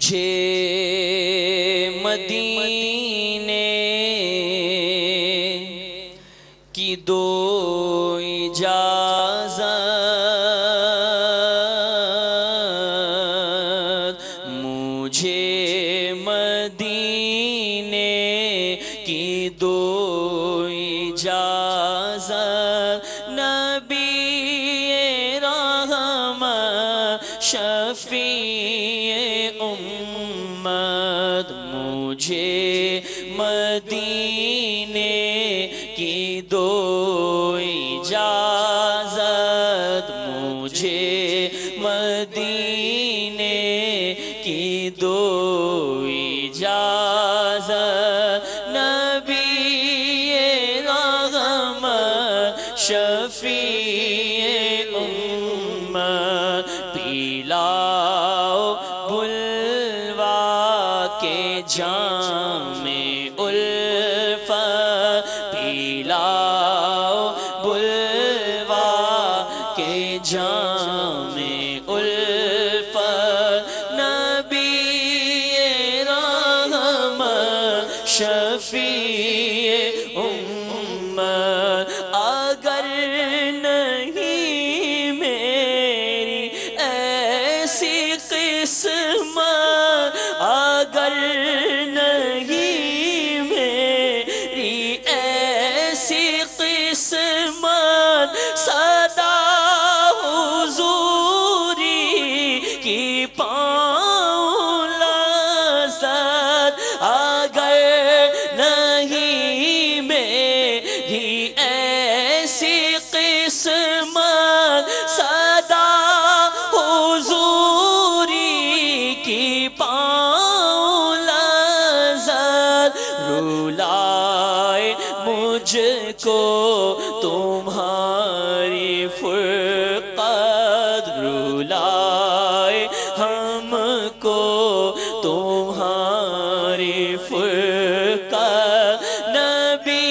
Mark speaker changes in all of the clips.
Speaker 1: مجھے مدینے کی دو اجازت، مجھے مدینے کی دو اجازت، نبی رحمت شفیع امت، مجھے مدینے کی دو اجازت، مجھے مدینے کی دو اجازت، نبی رحمت شفیع امت، پلاؤ بلوا کے جام الفت، پلاؤ بلوا کے جام الفت، نبی رحمت شفیع امت، اگر نہیں میری ایسی قسمت، اگر نہیں میری ایسی قسمت، صدا حضوری کی پاؤں لذت، اگر نہیں میری ایسی قسمت، صدا حضوری کی پاؤں لذت، رلائے مجھ کو تمہاری فرقت، رلائے ہم کو تمہاری فرقت، نبی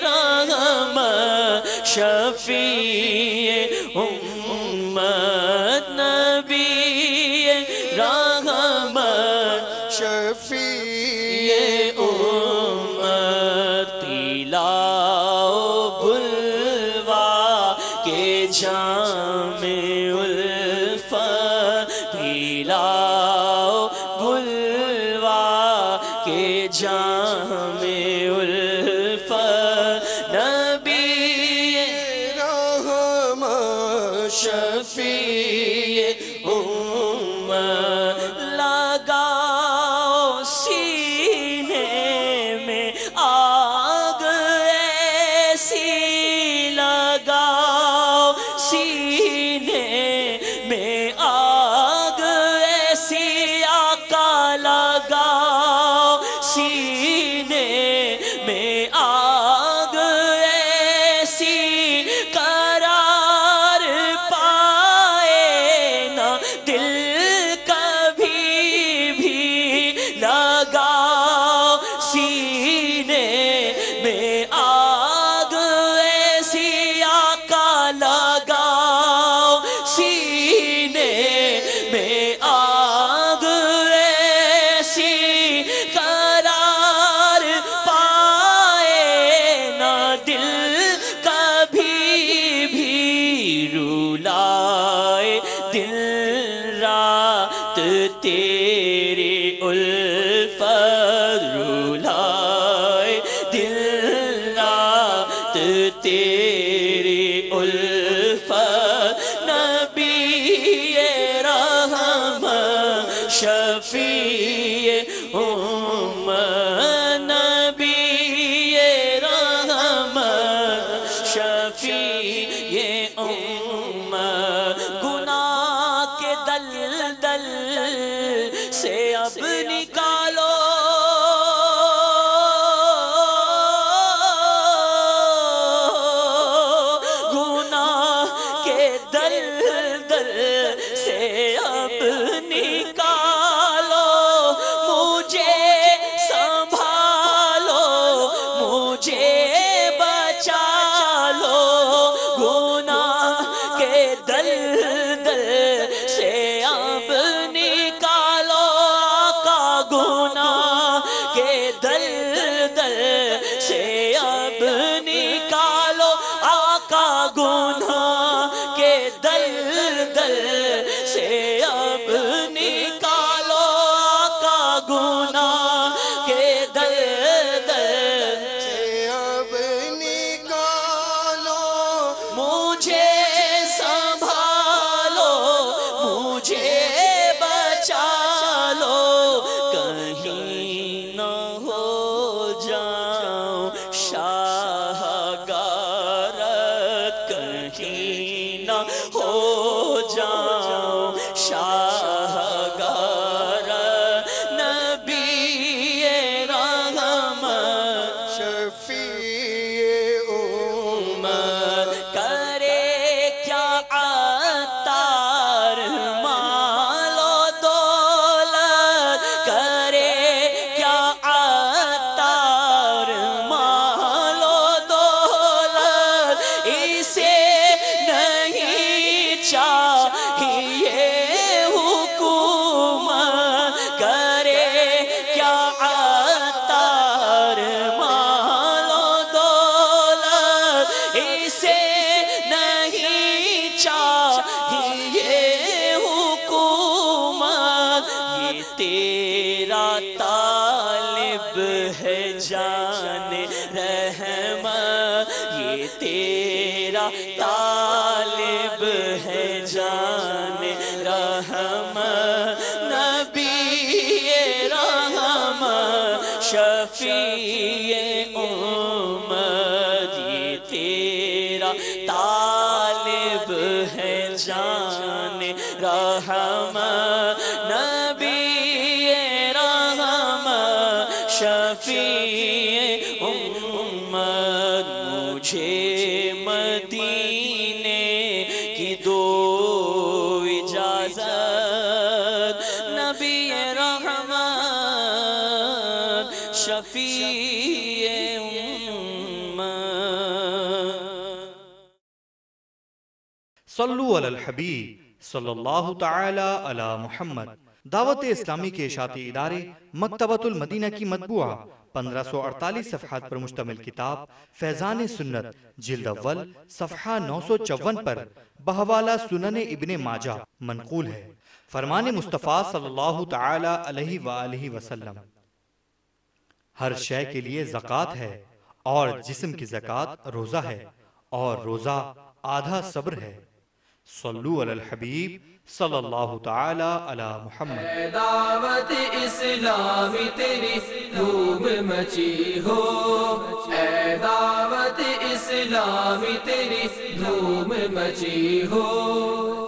Speaker 1: رحمت شفیع امت، نبی رحمت شفیع امت، پلاؤ بلوا کے جام الفت، پلاؤ بلوا کے جام الفت، نبی رحمت شفیع امت، لگاؤ سینے میں آگ ایسی، لگاؤ سینے میں آگ ایسی، آقا لگاؤ سینے میں آگ ایسی، قرار پائے نہ دل کبھی بھی، لگاؤ سینے میں آگ ایسی، آقا لگاؤ سینے میں آگ ایسی، قرار پائے نہ دل کبھی بھی، رلائے دل رات تیری الفت، رلائے دل رات تیری الفت، نبی رحمت شفیع امت، نبی رحمت شفیع امت، گناہ کے دلدل سے اب نکالو، گناہ کے دلدل سے اب نکالو، مجھے سنبھالو، مجھے بچا لو، گناہ کے دلدل سے اب نکالو، تیرا طالب ہے جان رحمت، یہ تیرا طالب ہے جان رحمت، نبی رحمت شفیع امت، یہ تیرا طالب ہے جان رحمت، نبی رحمت شفیع امت، مجھے مدینے کی دو اجازت، نبی رحمت شفیع امت۔
Speaker 2: صلو علی الحبیب صلی اللہ تعالی علی محمد۔ دعوت اسلامی کے اشاعتی ادارے مکتبۃ المدینہ کی مطبوعہ 1548 صفحات پر مشتمل کتاب فیضان سنت جلد اول صفحہ 954 پر بحوالہ سنن ابن ماجہ منقول ہے۔ فرمان مصطفیٰ صلی اللہ تعالی علیہ وآلہ وسلم، ہر شے کے لیے زکوٰۃ ہے، اور جسم کی زکوٰۃ روزہ ہے، اور روزہ آدھا صبر ہے۔ صلو علی الحبیب صلی اللہ تعالی علی محمد۔
Speaker 3: اے دعوت اسلامی تیری دھوم مچی ہو، اے دعوت اسلامی تیری دھوم مچی ہو۔